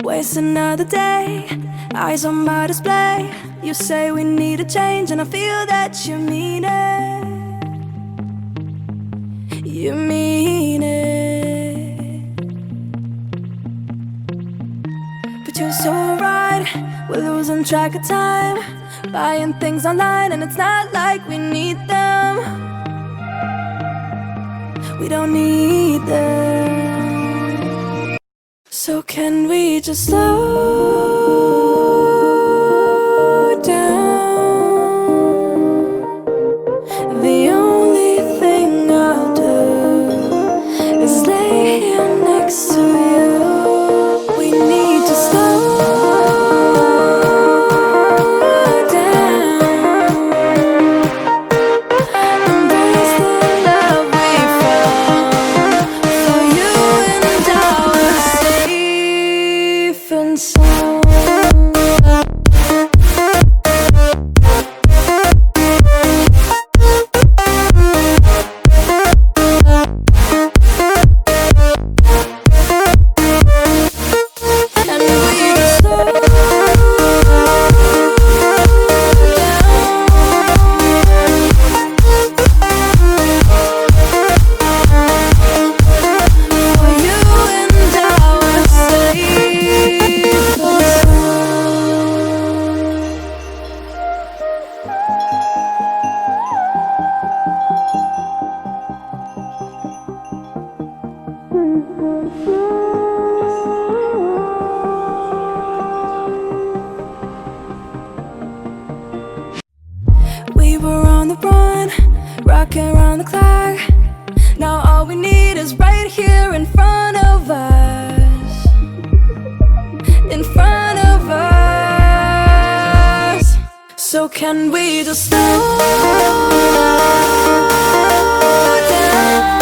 Waste another day, eyes on my display. You say we need a change, and I feel that you mean it. You mean it. But you're so right, we're losing track of time, buying things online, and it's not like we need them. We don't need them. So can we just slow down? The only thing I'll do is lay here next to you. We need to slow down. Embrace the love we found. For you and I were safe and sound. We were on the run, rocking around the clock. Now all we need is right here in front of us. In front of us. So can we just slow down?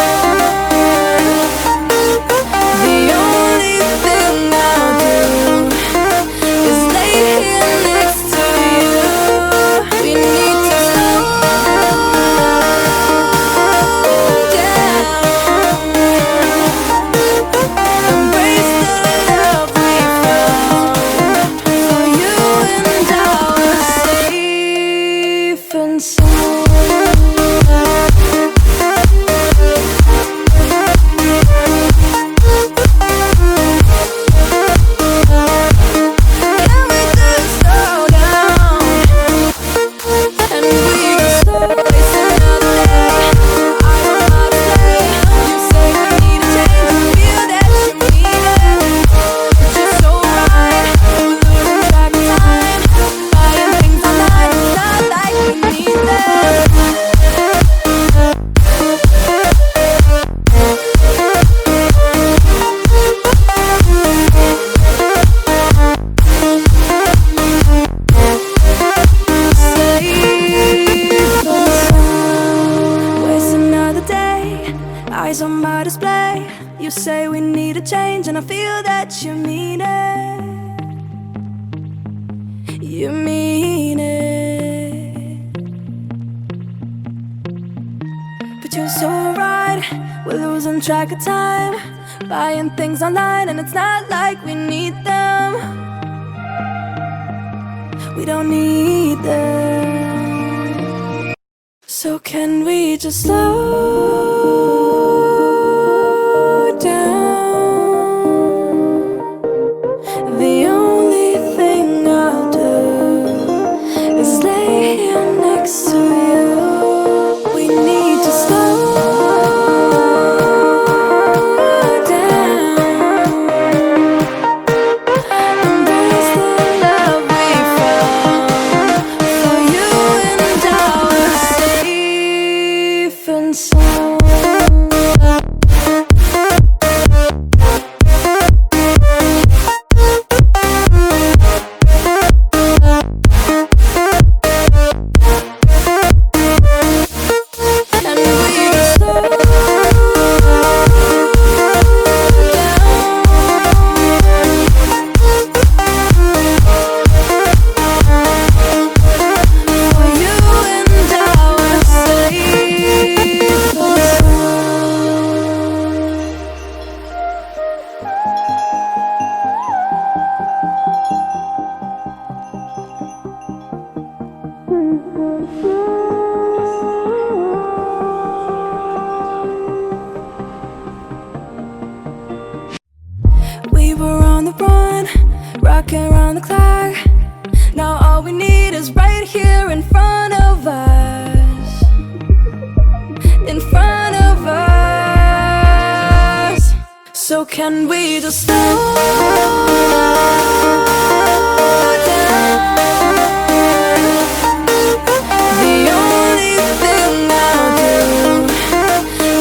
The only thing I'll do is lay here next to you. We need to slow down. Embrace the love we found. For you and I were safe and sound. Can we just slow down? And we can slow waste another day. I don't know how to play. You say we need a change, and I feel that you mean it. But you're so right, we're losing track of time, buying things online, it's not like we need them. Waste another day, eyes on my display. You say we need a change, and I feel that you mean it. You mean it. But you're so right, we're losing track of time, buying things online, and it's not like we need them. We don't need them. So can we just slow down? The only thing I'll do is lay here next to you. We need to slow down. Embrace the love we found. For you and I were safe and sound. on the run, rocking around the clock. Now all we need is right here in front of us. In front of us. So can we just slow down? The only thing I'll do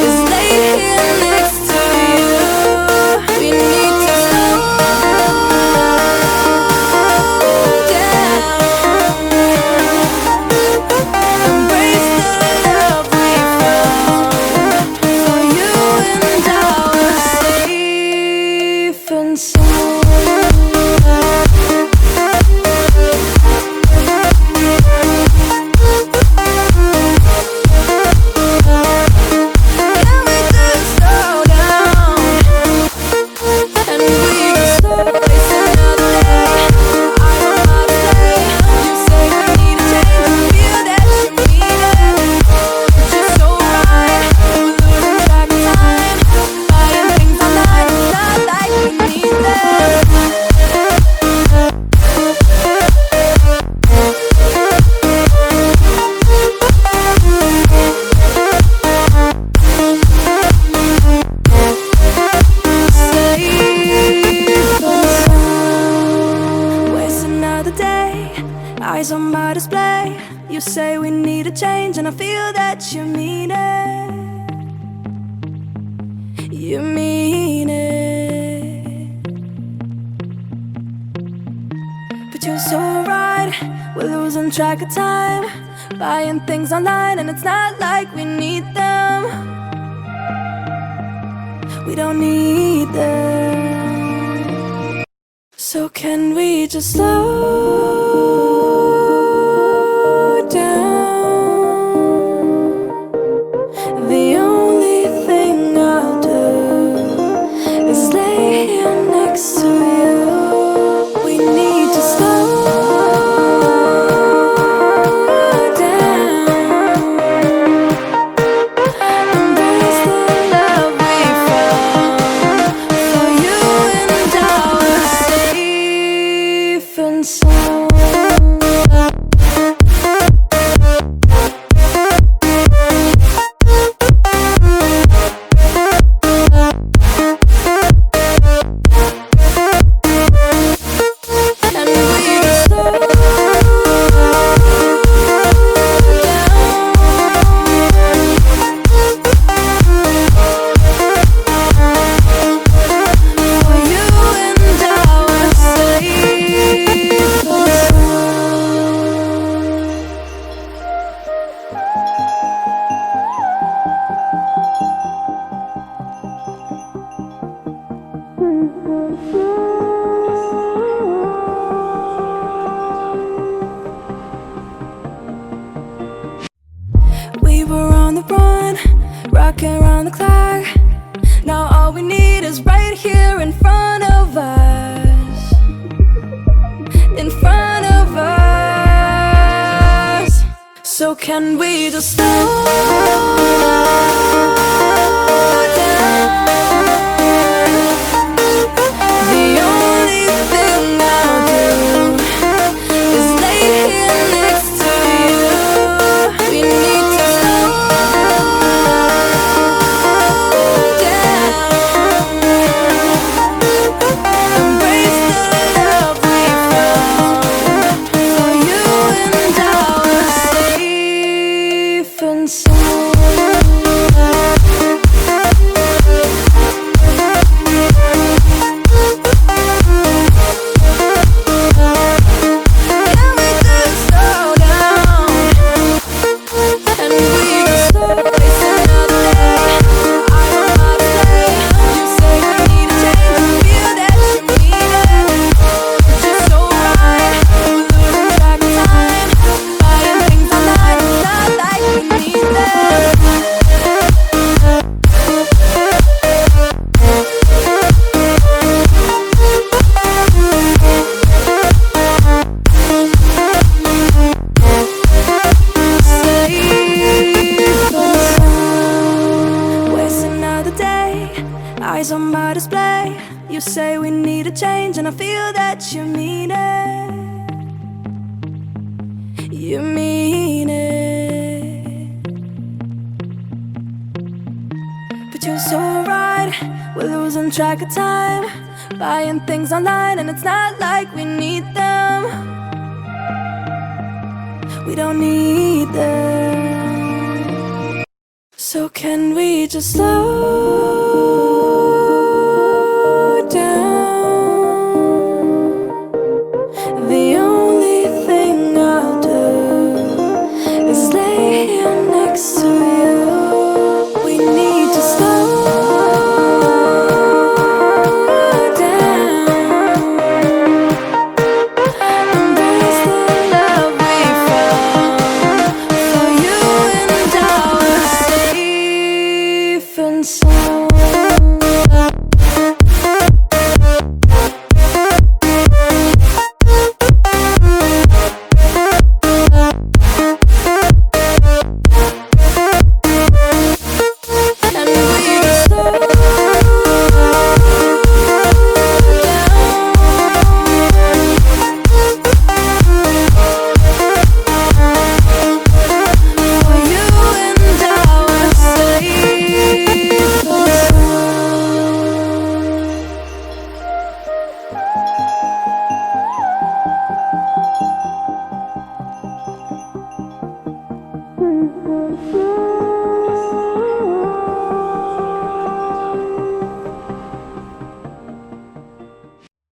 is lay here next to you. We need to slow down. Embrace the love we found. For you and I were safe and sound. Can we just slow down? And we can stop wasting another day. I don't wanna play. You say we need a change, I feel that you mean it. But you're so right, we're losing track of time. Buying things online, it's not like we need them. Waste another day, eyes on my display. You say we need a change, and I feel that you mean it. You mean it. But you're so right, we're losing track of time. Buying things online, and it's not like we need them. We don't need them. So can we just slow down? The only thing I'll do is lay here next to you. We need to slow down. Embrace the love we found. For you and I were safe and sound. And we just slow down. For you and I were safe and we were on the run, rocking around the clock. Now all we need is right here in front of us. In front of us. So can we just slow down? The only thing I'll do is lay here next to you. We need to slow down. Embrace the love we found. For you and I were safe and sound. say we need a change, and I feel that you mean it. You mean it. But you're so right, we're losing track of time, buying things online and it's not like we need them. We don't need them. So can we just slow